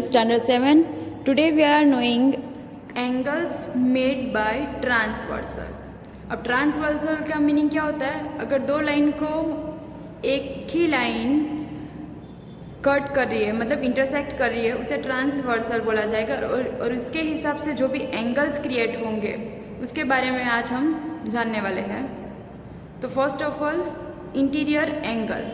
students, standard 7. Today we are knowing angles made by transversal. अब transversal का meaning क्या होता है? अगर दो लाइन को एक ही लाइन कट कर रही है, मतलब इंटरसेक्ट कर रही है, उसे ट्रांसवर्सल बोला जाएगा। और उसके हिसाब से जो भी एंगल्स क्रिएट होंगे उसके बारे में आज हम जानने वाले हैं। तो first of all interior angle.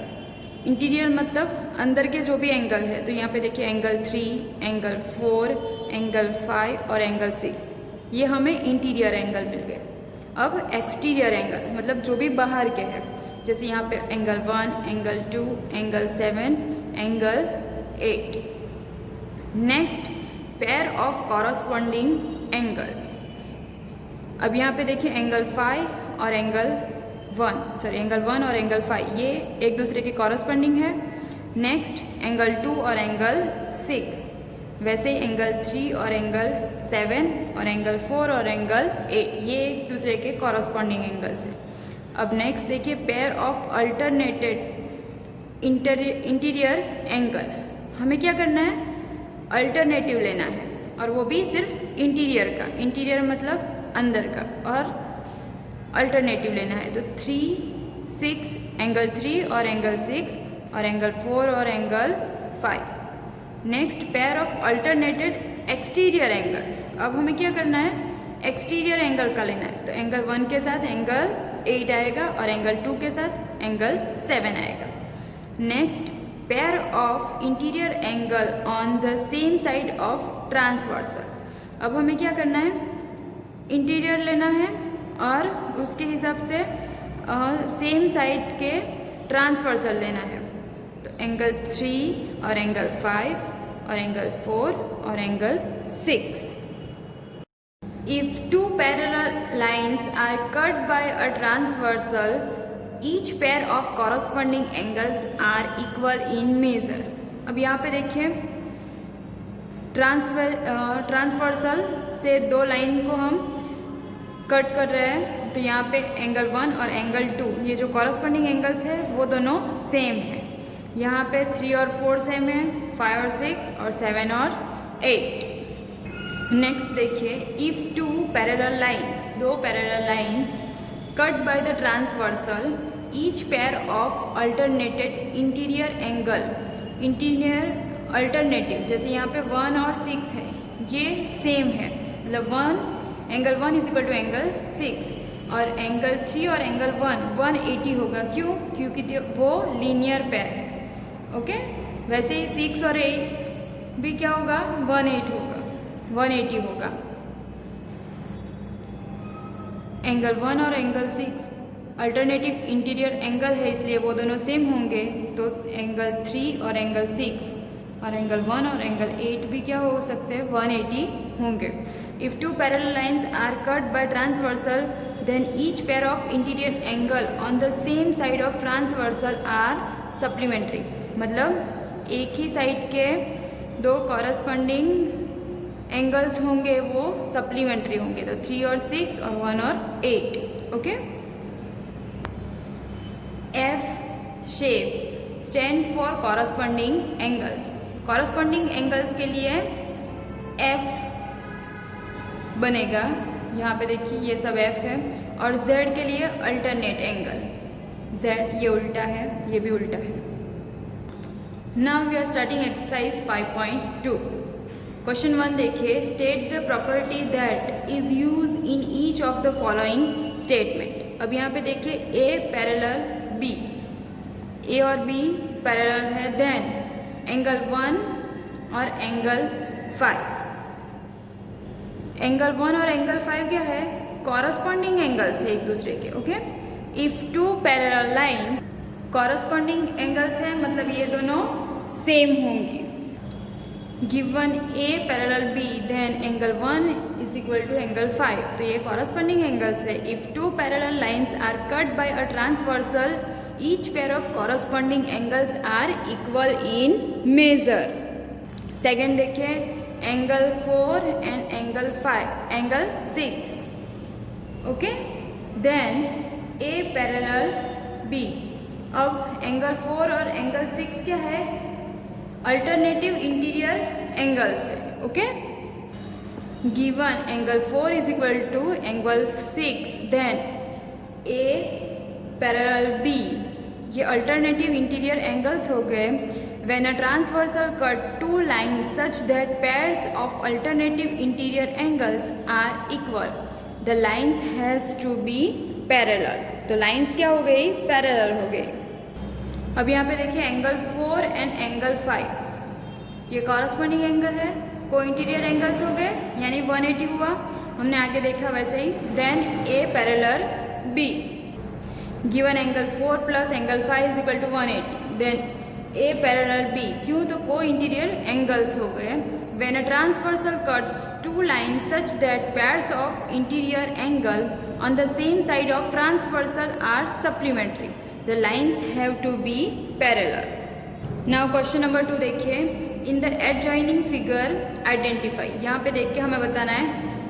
Interior मतलब अंदर के जो भी एंगल है, तो यहाँ पे देखिए एंगल 3, एंगल 4, एंगल 5 और एंगल 6, ये हमें इंटीरियर एंगल मिल गए। अब एक्सटीरियर एंगल मतलब जो भी बाहर के हैं, जैसे यहाँ पे angle 1, angle 2, angle 7, angle 8। Next pair of corresponding angles. अब यहाँ पे देखिए एंगल 5 और एंगल 1 और एंगल 5 ये एक दूसरे के कॉरस्पॉन्डिंग है। नेक्स्ट एंगल 2 और एंगल 6, वैसे ही एंगल 3 और एंगल 7 और एंगल 4 और एंगल 8 ये एक दूसरे के कॉरस्पॉन्डिंग एंगल्स है। अब नेक्स्ट देखिए pair of alternated interior angle. हमें क्या करना है? अल्टरनेटिव लेना है, और वो भी सिर्फ इंटीरियर का। इंटीरियर मतलब अंदर का, और अल्टरनेटिव लेना है। तो 3, 6, एंगल 3 और एंगल 6 और एंगल 4 और angle 5। Next pair of alternated exterior angle. अब हमें क्या करना है? एक्सटीरियर एंगल का लेना है। तो एंगल 1 के साथ एंगल 8 आएगा और एंगल 2 के साथ एंगल 7 आएगा। Next pair of interior angle on the same side of transversal. अब हमें क्या करना है? इंटीरियर लेना है और उसके हिसाब से सेम साइड के ट्रांसवर्सल लेना है। तो एंगल 3 और एंगल 5 और एंगल 4 और angle 6। If two parallel lines are cut by a transversal, each pair of corresponding angles are equal in measure. अब यहाँ पे देखिए ट्रांसवर्सल से दो लाइन को हम कट कर रहे हैं, तो यहाँ पे एंगल 1 और एंगल 2 ये जो कॉरस्पॉन्डिंग एंगल्स है वो दोनों सेम है। यहाँ पे 3 और 4 सेम है, 5 और 6 और 7 और 8। नेक्स्ट देखिए इफ़ टू पैरेलल लाइन्स, दो parallel lines cut by the transversal, each pair of alternated interior angle. Interior alternative जैसे यहाँ पे 1 और 6 है, ये सेम है, मतलब angle 1 is equal to angle 6 और एंगल 3 और एंगल 1 180 होगा। क्यों? क्योंकि वो लीनियर पेयर है। ओके, वैसे ही 6 और 8 भी क्या होगा? 180 होगा। एंगल 1 और एंगल 6 अल्टरनेटिव इंटीरियर एंगल है, इसलिए वो दोनों सेम होंगे। तो एंगल 3 और एंगल 6 और एंगल 1 और एंगल 8 भी क्या हो सकते हैं? 180 होंगे। If two parallel lines are cut by transversal, then each pair of interior angle on the same side of transversal are supplementary. मतलब एक ही साइड के दो कॉरस्पॉन्डिंग एंगल्स होंगे वो सप्लीमेंट्री होंगे। तो 3 और 6 और 1 और 8। Okay, F shape stand for corresponding angles. Corresponding angles के लिए एफ बनेगा। यहाँ पे देखिए ये सब एफ है। और जेड के लिए अल्टरनेट एंगल। जेड ये उल्टा है, ये भी उल्टा है। Now we are starting exercise 5.2। Question 1 देखिए, state the property that is use in each of the following statement. अब यहाँ पे देखिए ए पैरेलल बी, ए और बी पैरेलल है, देन एंगल 1 और एंगल 5। एंगल 1 और एंगल 5 क्या है? कॉरस्पॉन्डिंग एंगल्स है एक दूसरे के। Okay, if two parallel line corresponding angles है, मतलब ये दोनों सेम होंगी। Given A parallel B, then angle 1 is equal to angle 5, तो ये कॉरस्पॉन्डिंग एंगल्स है। If two parallel lines are cut by a transversal, each pair of corresponding angles are equal in measure. Second देखिए angle 4 and angle 6। Okay, then A parallel B. अब angle 4 और angle 6 क्या है? Alternative interior angles है. Okay, given angle 4 is equal to angle 6, then A parallel B. ये alternative interior angles हो गए. When a transversal cut two lines such that pairs of alternative interior angles are equal, the lines has to be parallel. तो lines क्या हो गई? Parallel हो गई. अब यहाँ पे देखिए एंगल 4 एंड एंगल 5, ये कॉरस्पॉन्डिंग एंगल है, को इंटीरियर एंगल्स हो गए, यानी 180 हुआ. हमने आगे देखा वैसे ही. Then A parallel B. Given angle 4 plus angle 5 is equal to 180. Then A parallel B. क्यों? तो को इंटीरियर एंगल्स हो गए. When a transversal cuts two lines such that pairs of interior angle on the same side of transversal are supplementary, the lines have to be parallel. Now question number 2 देखिए. In the adjoining figure identify. यहाँ पे देख के हमें बताना है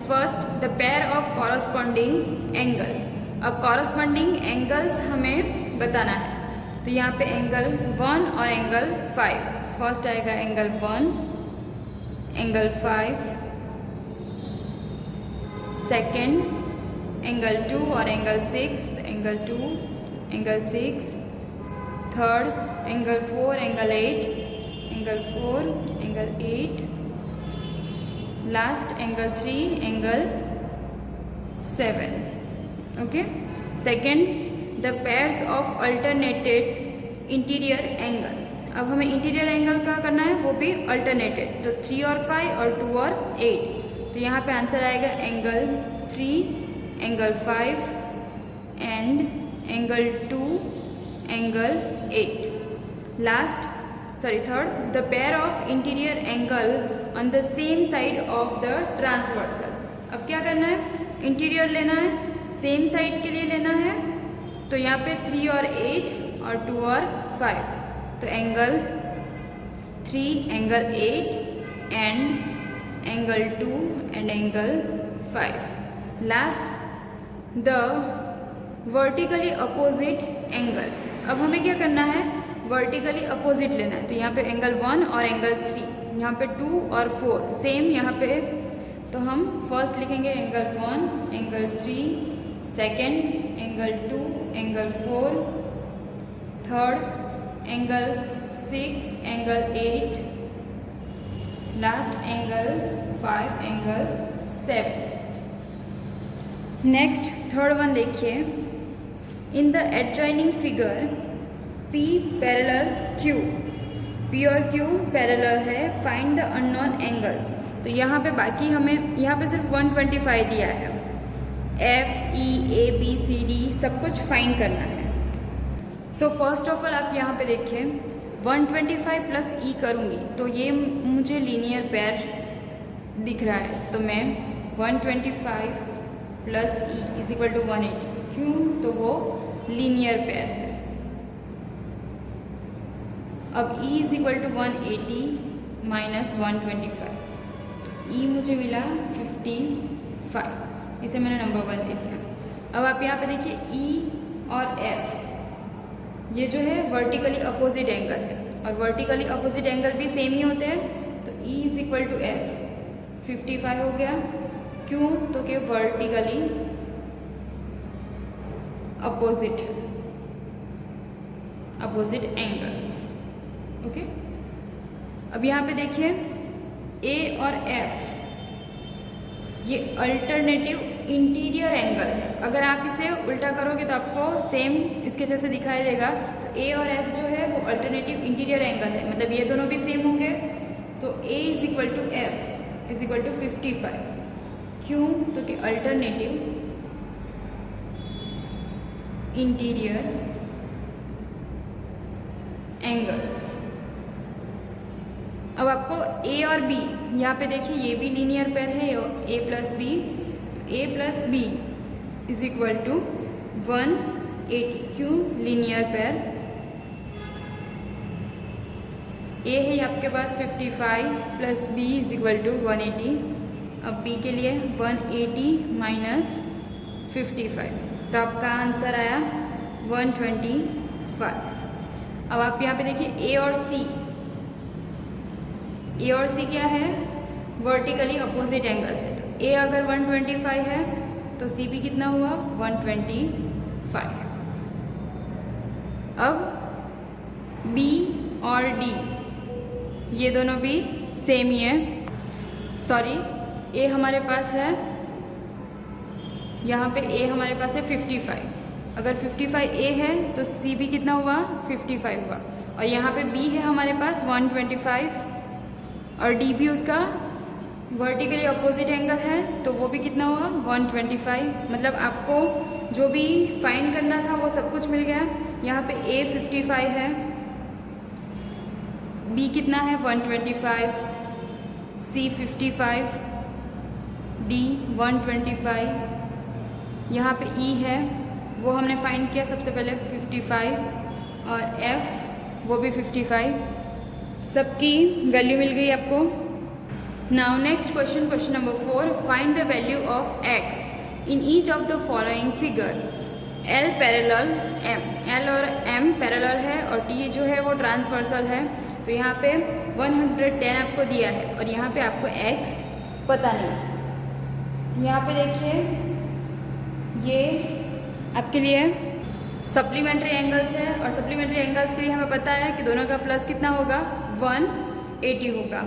first the pair of corresponding angle. अब corresponding angles हमें बताना है. तो यहाँ पे एंगल 1 और एंगल 5. फर्स्ट आएगा एंगल 1, एंगल 5, सेकेंड एंगल 2 और angle 6, angle 2, angle 6, third angle 4, angle 8, angle 4, angle 8, last angle 3, angle 7. Okay, second the pairs of alternated interior angle. अब हमें इंटीरियर एंगल का करना है, वो भी अल्टरनेटेड. तो 3 और 5 और 2 और 8. तो यहाँ पे आंसर आएगा angle 3, angle 5 and angle 2, angle 8. Last third the pair of interior angle on the same side of the transversal. अब क्या करना है? इंटीरियर लेना है, सेम साइड के लिए लेना है. तो यहाँ पे 3 और 8 और 2 और 5. तो angle 3, angle 8 and angle 2 and angle 5. Last the vertically opposite angle. अब हमें क्या करना है? वर्टिकली अपोजिट लेना है. तो यहाँ पे एंगल 1 और एंगल 3, यहाँ पे 2 और 4 सेम यहाँ पे. तो हम फर्स्ट लिखेंगे angle 1, angle 3, second angle 2, angle 4, third angle 6, angle 8, last angle 5, angle 7. Next third one देखिए. In the adjoining figure P parallel Q. P और Q पैरेलल है. Find the unknown angles. तो यहाँ पे बाकी हमें यहाँ पे सिर्फ 125 दिया है. F, E, A, B, C, D सब कुछ फाइंड करना है. सो फर्स्ट ऑफ ऑल आप यहाँ पे देखिए 125 प्लस E करूँगी तो ये मुझे लीनियर पेयर दिख रहा है. तो मैं 125 plus E is equal to 180. क्यों? तो वो लीनियर पेयर है. अब E is equal to 180 minus 125. E मुझे मिला 55. इसे मैंने नंबर 1 दे दिया. अब आप यहाँ पे देखिए E और F ये जो है वर्टिकली अपोजिट एंगल है और वर्टिकली अपोजिट एंगल भी सेम ही होते हैं. तो E is equal to F 55 हो गया. क्यों? तो कि वर्टिकली अपोजिट एंगल्स. ओके, अब यहाँ पे देखिए A और F ये अल्टरनेटिव इंटीरियर एंगल है. अगर आप इसे उल्टा करोगे तो आपको सेम इसके जैसे दिखाई देगा. तो A और F जो है वो अल्टरनेटिव इंटीरियर एंगल है, मतलब ये दोनों भी सेम होंगे. So A is equal to F is equal to 55. क्यों? तो कि अल्टरनेटिव इंटीरियर एंगल्स. अब आपको A और B यहाँ पे देखिए ये भी लीनियर पेयर है. A plus B. A plus B is equal to 180. क्यों? Linear pair. A है आपके पास 55 plus B is equal to 180. अब B के लिए 180 माइनस 55. तो आपका आंसर आया 125. अब आप यहाँ पे देखिए A और C ए और सी क्या है, वर्टिकली अपोजिट एंगल है। तो ए अगर 125 है तो सी भी कितना हुआ, 125। अब बी और डी ये दोनों भी सेम ही है। सॉरी, ए हमारे पास है, यहाँ पे ए हमारे पास है 55। अगर 55 ए है तो सी भी कितना हुआ, 55 हुआ। और यहाँ पे बी है हमारे पास 125 और डी भी उसका वर्टिकली अपोजिट एंगल है तो वो भी कितना हुआ, 125। मतलब आपको जो भी फाइंड करना था वो सब कुछ मिल गया। यहाँ पे ए 55 है, बी कितना है 125, सी 55, डी 125, यहाँ पे ई है वो हमने फाइंड किया सबसे पहले 55 और एफ वो भी 55। सबकी वैल्यू मिल गई आपको। Now next question, question number 4, find the value of x in each of the following figure. L parallel M, L और एम पैरेलल है और टी जो है वो ट्रांसवर्सल है। तो यहाँ पे 110 आपको दिया है और यहाँ पे आपको एक्स पता नहीं। यहाँ पे देखिए ये आपके लिए सप्लीमेंट्री एंगल्स है और सप्लीमेंट्री एंगल्स के लिए हमें पता है कि दोनों का प्लस कितना होगा, 180 होगा।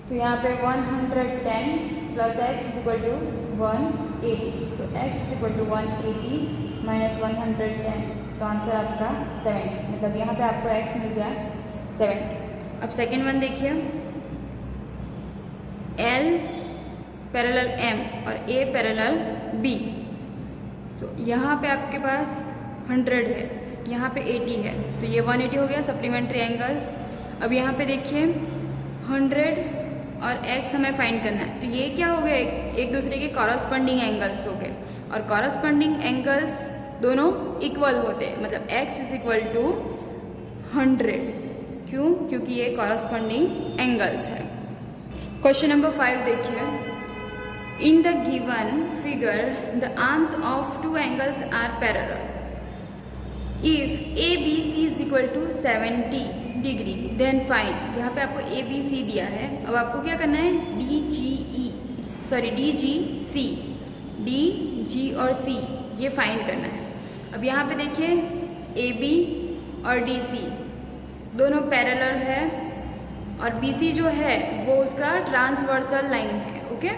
तो यहाँ पे 110 plus x is equal to 180। So x is equal to 180 minus 110, तो आंसर आपका 70। मतलब यहाँ पे आपको एक्स मिल गया 70। अब सेकेंड वन देखिए, एल पैरेलल एम और ए पैरेलल बी। सो यहाँ पे आपके पास 100 है, यहाँ पे 80 है, तो ये 180 हो गया सप्लीमेंट्री एंगल्स। अब यहाँ पे देखिए 100 और x हमें फाइंड करना है, तो ये क्या हो गए, एक दूसरे के कॉरस्पॉन्डिंग एंगल्स हो गए और कॉरस्पॉन्डिंग एंगल्स दोनों इक्वल होते हैं। मतलब x इज इक्वल टू 100, क्यों, क्योंकि ये कॉरस्पॉन्डिंग एंगल्स है। क्वेश्चन नंबर 5 देखिए, in the given figure the arms of two angles are parallel. If ABC is equal to 70 degree then find, यहाँ पे आपको ABC दिया है। अब आपको क्या करना है, DGC, DG और C ये फाइंड करना है। अब यहाँ पे देखिए AB और DC दोनों पैरेलल है और BC जो है वो उसका ट्रांसवर्सल लाइन है, ओके।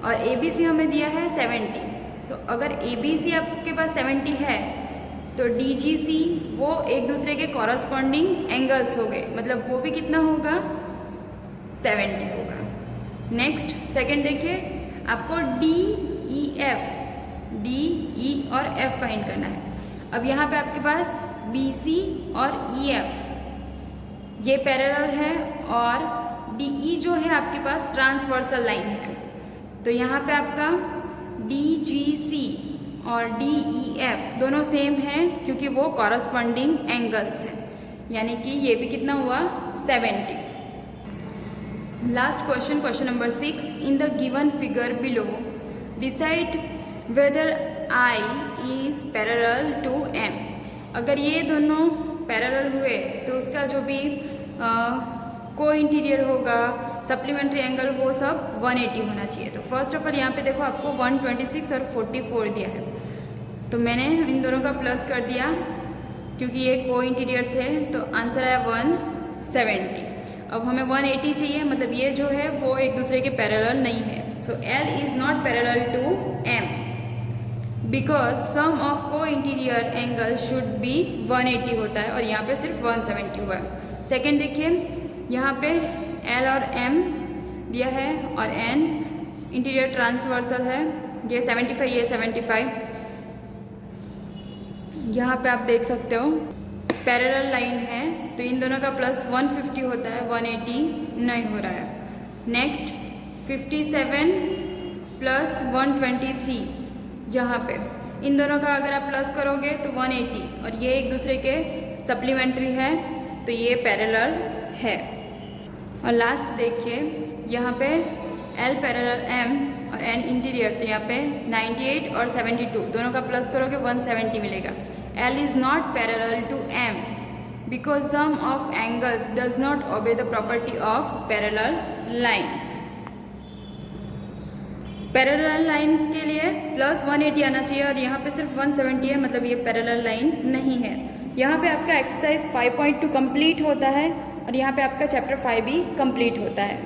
और ABC हमें दिया है 70। तो अगर ABC आपके पास 70 है तो DGC वो एक दूसरे के कॉरस्पॉन्डिंग एंगल्स हो गए, मतलब वो भी कितना होगा, 70 होगा। नेक्स्ट सेकंड देखिए, आपको DE और F फाइंड करना है। अब यहाँ पे आपके पास BC और EF ये पैरेलल है और DE जो है आपके पास ट्रांसवर्सल लाइन है। तो यहाँ पे आपका DGC और DEF दोनों सेम हैं क्योंकि वो कॉरस्पॉन्डिंग एंगल्स हैं, यानी कि ये भी कितना हुआ, 70। Last question, question number 6, in the given figure below decide whether I is parallel to M। अगर ये दोनों पैरेलल हुए तो उसका जो भी को इंटीरियर होगा, सप्लीमेंट्री एंगल, वो सब 180 होना चाहिए। तो फर्स्ट ऑफ ऑल यहाँ पे देखो आपको 126 और 44 दिया है, तो मैंने इन दोनों का प्लस कर दिया क्योंकि ये को इंटीरियर थे, तो आंसर आया 170। अब हमें 180 चाहिए, मतलब ये जो है वो एक दूसरे के पैरेलल नहीं है। So L is not parallel to M because sum of को इंटीरियर एंगल शुड बी 180 होता है और यहाँ पे सिर्फ 170 हुआ है। सेकेंड देखिए, यहाँ पे L और M दिया है और N इंटीरियर ट्रांसवर्सल है, ये 75, ये 75। यहाँ पे आप देख सकते हो पैरेलल लाइन है, तो इन दोनों का प्लस 150 होता है, 180 नहीं हो रहा है। नेक्स्ट 57 प्लस 123, यहाँ पे इन दोनों का अगर आप प्लस करोगे तो 180 और ये एक दूसरे के सप्लीमेंट्री है, तो ये पैरेलल है। और लास्ट देखिए, यहाँ पे L पैरेलल M और N इंटीरियर, तो यहाँ पे 98 और 72 दोनों का प्लस करोगे 170 मिलेगा। L is not parallel to M because sum of angles does not obey the property of parallel lines. Parallel lines के लिए प्लस 180 आना चाहिए और यहाँ पे सिर्फ 170 है, मतलब ये पैरेलल लाइन नहीं है। यहाँ पे आपका एक्सरसाइज 5.2 कंप्लीट होता है और यहाँ पे आपका चैप्टर 5 भी कंप्लीट होता है।